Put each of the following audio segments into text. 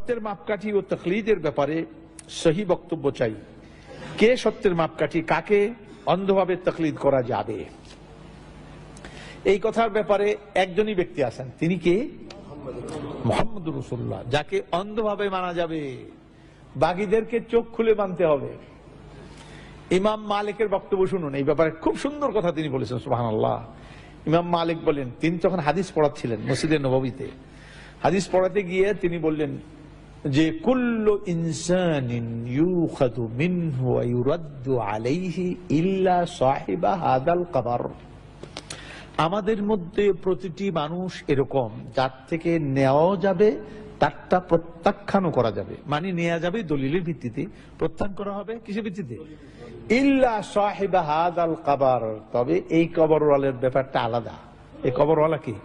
সত্যের মাপকাঠি ও তাকলিদের ব্যাপারে সহি বক্তব্য চাই। কে সত্যের মাপকাঠি, কাকে অন্ধভাবে তাকলিদ করা যাবে, এই কথার ব্যাপারে একজনই ব্যক্তি আছেন, তিনি কে? মুহাম্মদুর রাসূলুল্লাহ, যাকে অন্ধভাবে মানা যাবে। বাগীদেরকে চোখ খুলে মানতে হবে। ইমাম মালিকের বক্তব্য শুনুন, এই ব্যাপারে খুব সুন্দর কথা তিনি বলেছেন, সুবহানাল্লাহ। ইমাম মালিক বলেন, তিনি তখন হাদিস পড়াচ্ছিলেন মসজিদে নববীতে। হাদিস পড়াতে গিয়ে তিনি বললেন যে কুল্লু ইনসানিন ইউখাযু মিনহু ওয়া ইউরাদ্দু আলাইহি ইল্লা সাহিবা হাদাল কবর। আমাদের মধ্যে প্রতিটি মানুষ এরকম, যার থেকে নেওয়া যাবে তারটা প্রত্যাখ্যানও করা যাবে, মানে নেওয়া যাবে দলিলের ভিত্তিতে, প্রত্যাখ্যান করা হবে কিসের ভিত্তিতে? ইল্লা সাহিবা হাদাল কবর, তবে এই কবরওয়ালার ব্যাপারটা আলাদা। এই কবরওয়ালা কি?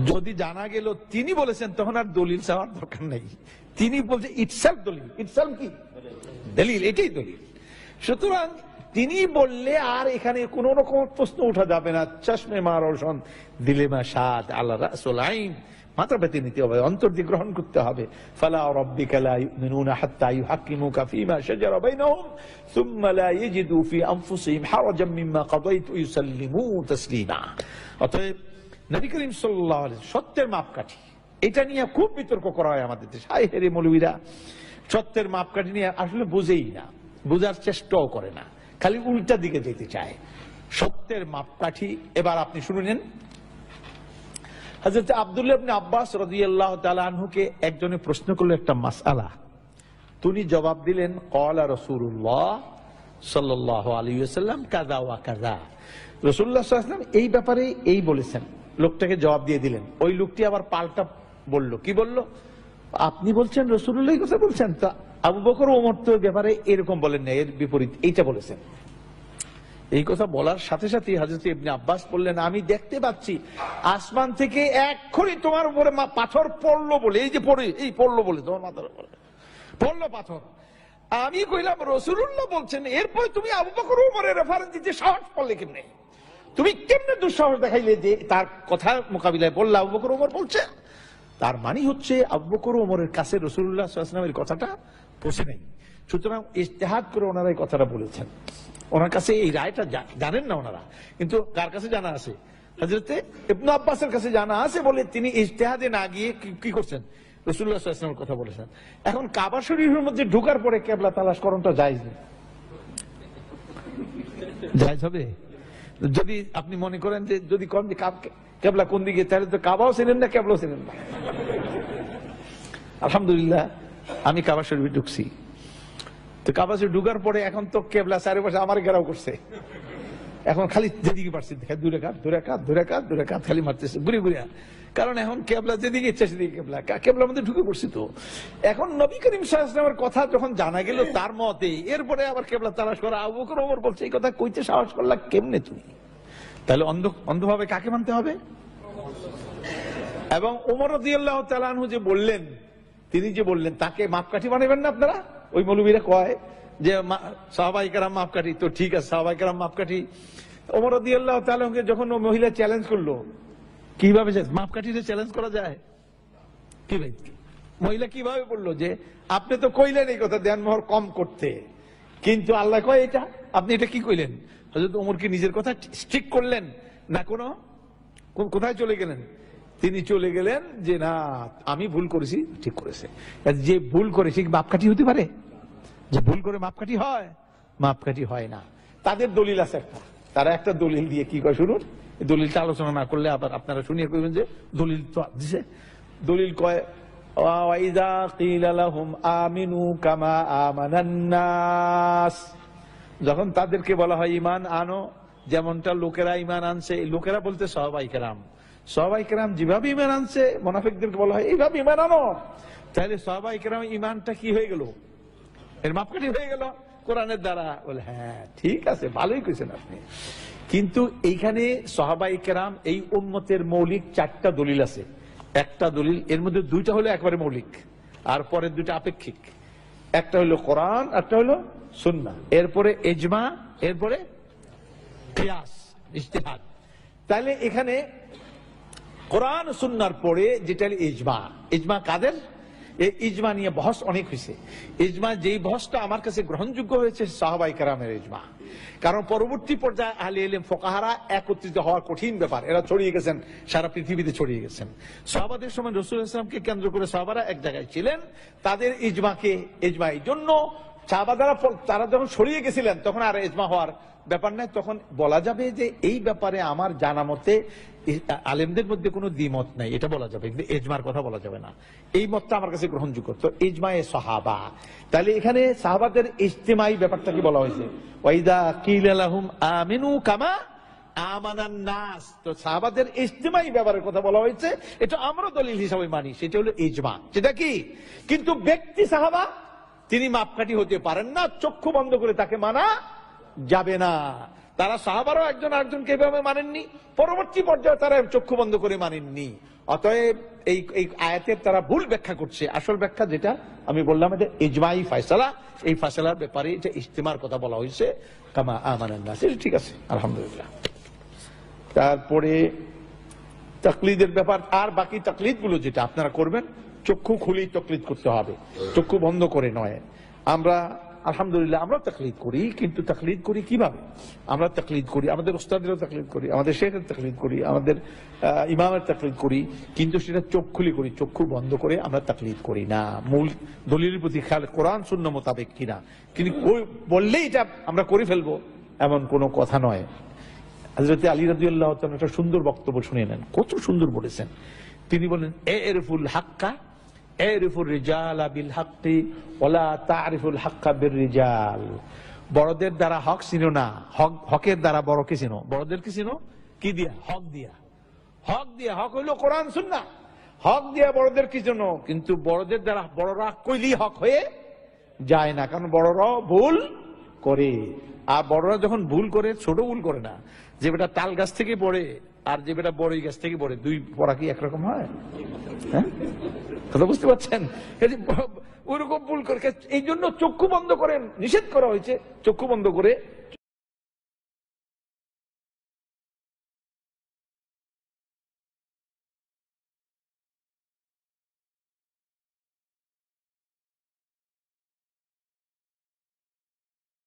যদি জানা গেল তিনি বলেছেন, তখন আর দলিল চাওয়ার দরকার নেই। তিনি বলছে ইটসেলফ দলিল, ইটসেলফ কি দলিল, এটাই দলিল। সুতরাং তিনি বললে আর এখানে কোন রকম প্রশ্ন উঠা যাবে না। চশমে মা রোশন দিলে মা সাদ আল্লাহ রাসূল আইন, মাথা পেতে নিতে হবে, অন্তর দিয়ে গ্রহণ করতে হবে। ফালা রাব্বিকা লা ইউমিনুনা হাত্তা ইউহাক্কিমুকা ফীমা শাজারা বাইনাহুম সুম্মা লা ইয়াজিদু ফি আনফুসিহিম হারাজাম মিম্মা কাদাইতু ওয়া ইউসাল্লিমু তাসলিমা। অতএব নবী করিম সাল্লাল্লাহু আলাইহি সত্যের মাপকাঠি, এটা নিয়ে খুব বিতর্ক করা হয় আমাদের দেশে। হায় হেরে মৌলবীরা সত্যের মাপকাঠি নিয়ে আসলে বুঝেই না, বোঝার চেষ্টাও করে না, খালি উল্টা দিকে যেতে চায়। সত্যের মাপকাঠি এবার আপনি শুনেন। হযরত আব্দুল্লাহ ইবনে আব্বাস রাদিয়াল্লাহু তাআলা আনহুকে একজনে প্রশ্ন করলো একটা মাসআলা, তিনি জবাব দিলেন ক্বালা রাসূলুল্লাহ সাল্লাল্লাহু আলাইহি ওয়াসাল্লাম কাযা ওয়া কাযা। রাসূলুল্লাহ সাল্লাল্লাহু আলাইহি ওয়াসাল্লাম এই ব্যাপারে এই বলেছেন। লোকটাকে জবাব দিয়ে দিলেন। ওই লোকটি আবার পাল্টা বলল, কি বলল? আপনি বলছেন রাসূলুল্লাহ এই কথা বলছেন, তা আবু বকর ওমর তো ব্যাপারে এরকম বলেন না, এর বিপরীত এইটা বলেছেন। এই কথা বলার সাথে সাথে হযরত ইবনে আব্বাস বললেন, আমি দেখতে পাচ্ছি আসমান থেকে এক্ষুনি তোমার উপরে পাথর পড়লো বলে, এই যে পড়ে, এই পড়লো বলে তোমার মাথার উপরে পড়লো পাথর। আমি কইলাম রাসূলুল্লাহ বলছেন, এরপরে তুমি আবু বকর ওমরের রেফারেন্স দিতে সাহস পারলে কেমনে? তুমি কেমনে দুঃসাহস দেখাইলে যে তার কথার মোকাবিলায় বললা আবু বকর ওমর বলছে? তার মানে হচ্ছে আবু বকর ওমরের কাছে রাসূলুল্লাহ সাল্লাল্লাহু আলাইহি ওয়াসাল্লামের কথাটা পৌঁছে নাই। সুতরাং ইজতিহাদ করে ওনারা এই কথাটা বলেছেন। ওনার কাছে এই রায়টা জানেন না ওনারা, কিন্তু কার কাছে জানা আছে? হযরতে ইবনে আব্বাসের কাছে জানা আছে বলে তিনি ইজতিহাদে না গিয়ে কি করছেন? রাসূলুল্লাহ সাল্লাল্লাহু আলাইহি ওয়াসাল্লামের কথা বলেছেন। এখন কাবা শরীফের মধ্যে ঢোকার পরে কিবলা তালাশ করণটা জায়েজ নেই, জায়েজ হবে? যদি আপনি মনে করেন যে যদি কোন দিকে কিবলা কোন দিকে, তাহলে তো কাবাও চেনেন না, কিবলাও চেনেন না। আলহামদুলিল্লাহ আমি কাবা শরীফে ঢুকছি, তো কাবা শরীফ ঢুকার পরে এখন তো কিবলা চারিপাশে আমার ঘেরাও করছে। এখন খালি যেদিকে পারছি দূরে কাত দূরে কাত দূরে কাত দূরে কাত খালি মারতেছে ঘুরে ঘুরে, কারণ এখন কিবলা যেদিকে ইচ্ছা সেদিকে কিবলা, কিবলার মধ্যে ঢুকে পড়ছি। তো এখন নবী করিম সাল্লাল্লাহু আলাইহি ওয়াসাল্লামের কথা যখন জানা গেল তার মতে, এরপরে আবার কিবলা তালাশ করা, আবু বকর ওমর বলছে এই কথা কইতে সাহস করলা কেমনে তুমি? তাহলে অন্ধভাবে কাকে মানতে হবে? এবং ওমর রাদিয়াল্লাহু তাআলা আনহু যে বললেন, তিনি যে বললেন তাকে মাপকাঠি বানাবেন না আপনারা। ওই মৌলবীরা কয় যে সাহাবায়ে কেরাম মাপকাঠি, তো ঠিক আছে সাহাবায়ে কেরাম মাপকাঠি। ওমর রাদিয়াল্লাহু তাআলা যখন ও মহিলা চ্যালেঞ্জ করলো, কিভাবে মাপকাঠিতে চ্যালেঞ্জ করা যায়? কি ভাই, মহিলা কিভাবে বললো যে আপনি তো কইলেন এই কথা দেনমোহর কম করতে, কিন্তু আল্লাহ কয় এটা, আপনি এটা কি কইলেন? হযরত ওমর কি নিজের কথা স্ট্রিক করলেন না কোথায় চলে গেলেন? তিনি চলে গেলেন যে না আমি ভুল করেছি, ঠিক করেছে। যে ভুল করেছে মাপকাঠি হতে পারে? যে ভুল করে মাপকাঠি হয়? মাপকাঠি হয় না। তাদের দলিল আছে একটা, তারা একটা দলিল দিয়ে কি কয় শুনুন, দলিলটা আলোচনা না করলে আবার আপনারা শুনিয়ে কইবেন যে দলিল তো দিছে। দলিল কয় ওয়াইযা কিলা লাহুম আমিনু কামা আমানান নাস, যখন তাদেরকে বলা হয় ঈমান আনো যেমনটা লোকেরা ঈমান আনছে, লোকেরা বলতে সাহাবায়ে কেরাম, সাহাবায়ে কেরাম যেভাবে ঈমান আনছে মুনাফিকদেরকে বলা হয় এইভাবে ঈমান আনো। তাহলে সাহাবায়ে কেরাম ঈমানটা কি হয়ে গেল? এর মাপকাঠি হয়ে গেল কোরআনের দ্বারা। বলে হ্যাঁ ঠিক আছে, ভালোই কইছেন আপনি, কিন্তু এইখানে সাহাবায়ে কেরাম এই উম্মতের মৌলিক 4টা দলিল আছে। একটা দলিল, এর মধ্যে 2টা হলো একবারে মৌলিক, আর পরের 2টা আপেক্ষিক। একটা হলো কোরআন, একটা হলো সুন্নাহ, এরপরে ইজমা, এরপরে কিয়াস ইজতিহাদ। তাহলে এখানে কোরআন সুন্নাহর পরে যেটা ইজমা, ইজমা কাদের? এই ইজমা নিয়ে বহস অনেক হয়েছে। ইজমা যেই বহসটা আমার কাছে গ্রহণযোগ্য হয়েছে সাহাবায়ে কেরামের ইজমা, কারণ পরবর্তী পর্যায়ে আহলে ইলম ফুকাহারা একত্রিত হওয়ার কঠিন ব্যাপার, এরা ছড়িয়ে গেছেন সারা পৃথিবীতে ছড়িয়ে গেছেন। সাহাবাদের সময় রাসূল সাল্লাল্লাহু আলাইহি ওয়াসাল্লামকে কেন্দ্র করে সাহাবারা এক জায়গায় ছিলেন, তাদের ইজমা এই জন্য সাহাবারা তারা যখন ছড়িয়ে গেছিলেন তখন আর ইজমা হওয়ার ব্যাপার নাই। তখন বলা যাবে যে এই ব্যাপারে আমার জানা মতে আলেমদের মধ্যে কোনো দ্বিমত নাই, এটা বলা যাবে, কিন্তু ইজমার কথা বলা যাবে না। এই মতটা আমার কাছে গ্রহণযোগ্য। তো ইজমায়ে সাহাবা, তাহলে এখানে সাহাবাদের ইজতিমাই ব্যাপারটাকে বলা হয়েছে, ওয়াইদা কিলা লাহুম আমিনু কামা আমানান নাস। তো সাহাবাদের ইজতিমাই ব্যাপারের কথা বলা হয়েছে, এটা আমরা দলিল হিসাবে মানি, সেটা হলো ইজমা। সেটা কি? কিন্তু ব্যক্তি সাহাবা তিনি মাপকাঠি হতে পারেন না, চক্ষু বন্ধ করে তাকে মানা যাবে না। তারা সাহাবারও একজন আরেকজনকে এভাবে মানেননি, পরবর্তী পর্যায়ে তারা চক্ষু বন্ধ করে মানেননি। অতএব এই আয়াতের তারা ভুল ব্যাখ্যা করছে। আসল ব্যাখ্যা যেটা আমি বললাম, এটা ইজমাই ফায়সালা, এই ফায়সালার ব্যাপারে এটা ইজতিমার কথা বলা হয়েছে, কামা আমানান নাস। ঠিক আছে, আলহামদুলিল্লাহ। তারপরে তাকলিদের ব্যাপার, আর বাকি তাকলিদ গুলো যেটা আপনারা করবেন, চক্ষু খুলেই তাকলিদ করতে হবে, চক্ষু বন্ধ করে নয়। আমরা আলহামদুলিল্লাহ আমরা তাকলিদ করি, কিন্তু তাকলিদ করি কিভাবে? আমরা তাকলিদ করি আমাদের উস্তাদেরও তাকলিদ করি, আমাদের শেখের তাকলিদ করি, আমাদের ইমামের তাকলিদ করি, কিন্তু সেটা চোখ খুলে করি, চক্ষু বন্ধ করে আমরা তাকলিদ করি না। মূল দলিলের প্রতি খেয়াল, কোরআন সুন্নাহ মোতাবেক কিনা, কিন্তু বললেই এটা আমরা করে ফেলবো এমন কোনো কথা নয়। হযরত আলী রাদিয়াল্লাহু তাআলা একটা সুন্দর বক্তব্য শুনিয়ে নেন, কত সুন্দর বলেছেন। তিনি বলেন, এরিফুল হাক্কা এরিফুর রিজালা বিল হাক্কি ওয়ালা তারিফুল হাক্কা বির রিজাল। বড়দের দ্বারা হক চিনো না, হকের দ্বারা বড়কে চিনো। বড়দেরকে চিনো কি দিয়া? হক দিয়া। হক দিয়া, হক হইলো কোরআন সুন্নাহ, হক দিয়া বড়দেরকে চিনো। কিন্তু বড়দের দ্বারা বড়রা কইলেই হক হয়ে যায় না, কারণ বড়রাও ভুল করে। আর বড়রা যখন ভুল করে, ছোট ভুল করে না। যে বেটা তাল গাছ থেকে পড়ে আর যে বেটা বড়ই গাছ থেকে পড়ে, দুই পড়া কি একরকম হয়? হ্যাঁ, কথা বুঝতে পারছেন? ওইরকম ভুল করে, এই জন্য চক্ষু বন্ধ করেন, নিষেধ করা হয়েছে চক্ষু বন্ধ করে